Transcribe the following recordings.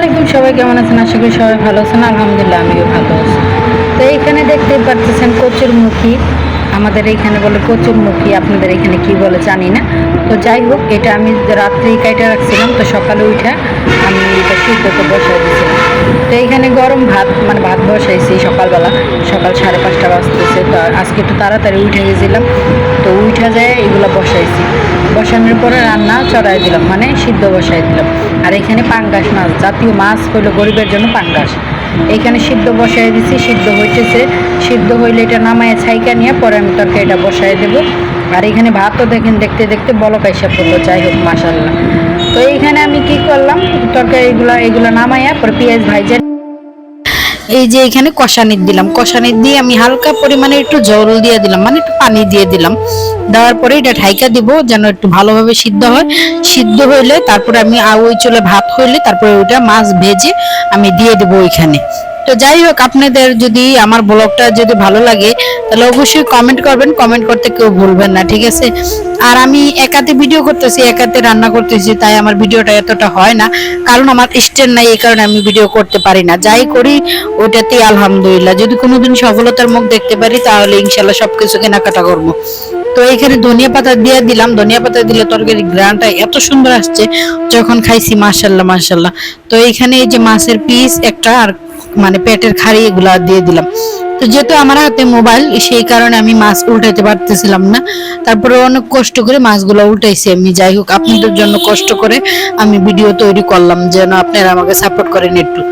আলাইকুম, সবাই কেমন আছেন? আশা করি সবাই ভালো আছেন। আলহামদুলিল্লাহ আমিও ভালো আছি। তো এইখানে দেখতে পাচ্ছেন কচুরমুখী, আমাদের এইখানে বলে কচুরমুখী, আপনাদের এখানে কি বলে জানি না। তো যাই হোক, এটা আমি রাত্রেই কাইটা রাখছিলাম, তো সকালে উঠে আমি এটা সিদ্ধতে বসাই দিয়েছিলাম। তো এইখানে গরম ভাত, মানে ভাত বসাইছি সকালবেলা, সকাল 5:30 বাজতেছে। তো আজকে একটু তাড়াতাড়ি উঠে গেছিলাম, তো উঠে যায় এগুলো বসাইছি। বসানোর পরে রান্না চড়াই দিলাম, মানে সিদ্ধ বসাই দিলাম। আর এখানে পাঙ্গাস মাছ, জাতীয় মাছ হইলো গরিবের জন্য পাঙ্গাস। এইখানে সিদ্ধ বসাই দিছি, সিদ্ধ হইতেছে। সিদ্ধ হইলে এটা নামায় ছাইকা নিয়ে পরে আমি তরকারিটা বসাই দেবো। আর এখানে ভাতও দেখেন দেখতে দেখতে বলক আইসা পড়লো। যাই হোক, মাশাল্লাহ। তো এইখানে আমি কি করলাম, তরকারি এগুলো নামাইয়া পরে পেঁয়াজ ভাইজা এই যে এখানে কষানির দিলাম, কষানির দিয়ে আমি হালকা পরিমাণে একটু জল দিয়ে দিলাম, মানে একটু পানি দিয়ে দিলাম। দেওয়ার পরে এটা ঢাইকা দিব যেন একটু ভালোভাবে সিদ্ধ হয়। সিদ্ধ হইলে তারপরে আমি ওই চুলে ভাত হইলে তারপরে ওইটা মাছ ভেজে আমি দিয়ে দেবো ওইখানে। তো যাই হোক, আপনাদের যদি আমার ব্লগটা যদি ভালো লাগে তাহলে অবশ্যই কমেন্ট করবেন, কমেন্ট করতে কেউ ভুলবেন না, ঠিক আছে? আর আমি একাতে ভিডিও করতেছি, একাতে রান্না করতেছি, তাই আমার ভিডিওটা এতটা হয় না, কারণ আমার স্ট্যান্ড নাই, এই কারণে আমি ভিডিও করতে পারি না। যাই করি ওইটাতেই আলহামদুলিল্লাহ। যদি কোনোদিন সফলতার মুখ দেখতে পারি তাহলে ইনশাল্লাহ সবকিছু কেনাকাটা করবো। তো এখানে ধনিয়া পাতা দিয়ে দিলাম, ধনিয়া পাতা দিলে তরকারির গ্রানটা এত সুন্দর আসছে যখন খাইছি, মাশাল্লাহ মাশাল্লাহ। তো এইখানে এই যে মাছের পিস একটা আর মানে পেটের খাড়ি এগুলা দিয়ে দিলাম। তো যেহেতু আমার হাতে মোবাইল, সেই কারণে আমি মাছ উল্টাইতে পারতেছিলাম না, তারপরে অনেক কষ্ট করে মাছগুলো উল্টাইছি আমি। যাই হোক, আপনাদের জন্য কষ্ট করে আমি ভিডিও তৈরি করলাম যেন আপনারা আমাকে সাপোর্ট করেন একটু।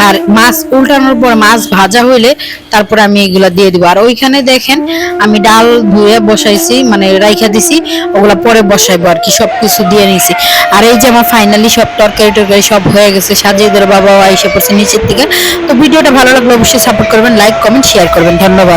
আর মাছ উল্টানোর পর মাছ ভাজা হইলে তারপরে আমি এগুলা দিয়ে দিব। আর ওইখানে দেখেন আমি ডাল ধুয়ে বসাইছি, মানে রাইখা দিছি, ওগুলা পরে বসাইবো আর কি, সবকিছু দিয়ে নিছি। আর এই যে আমার ফাইনালি সব তরকারি টরকারি সব হয়ে গেছে, সাজিয়েদের বাবাও আইসা পড়ছে নিচের থেকে। তো ভিডিওটা ভালো লাগলে অবশ্যই সাপোর্ট করবেন, লাইক কমেন্ট শেয়ার করবেন। ধন্যবাদ।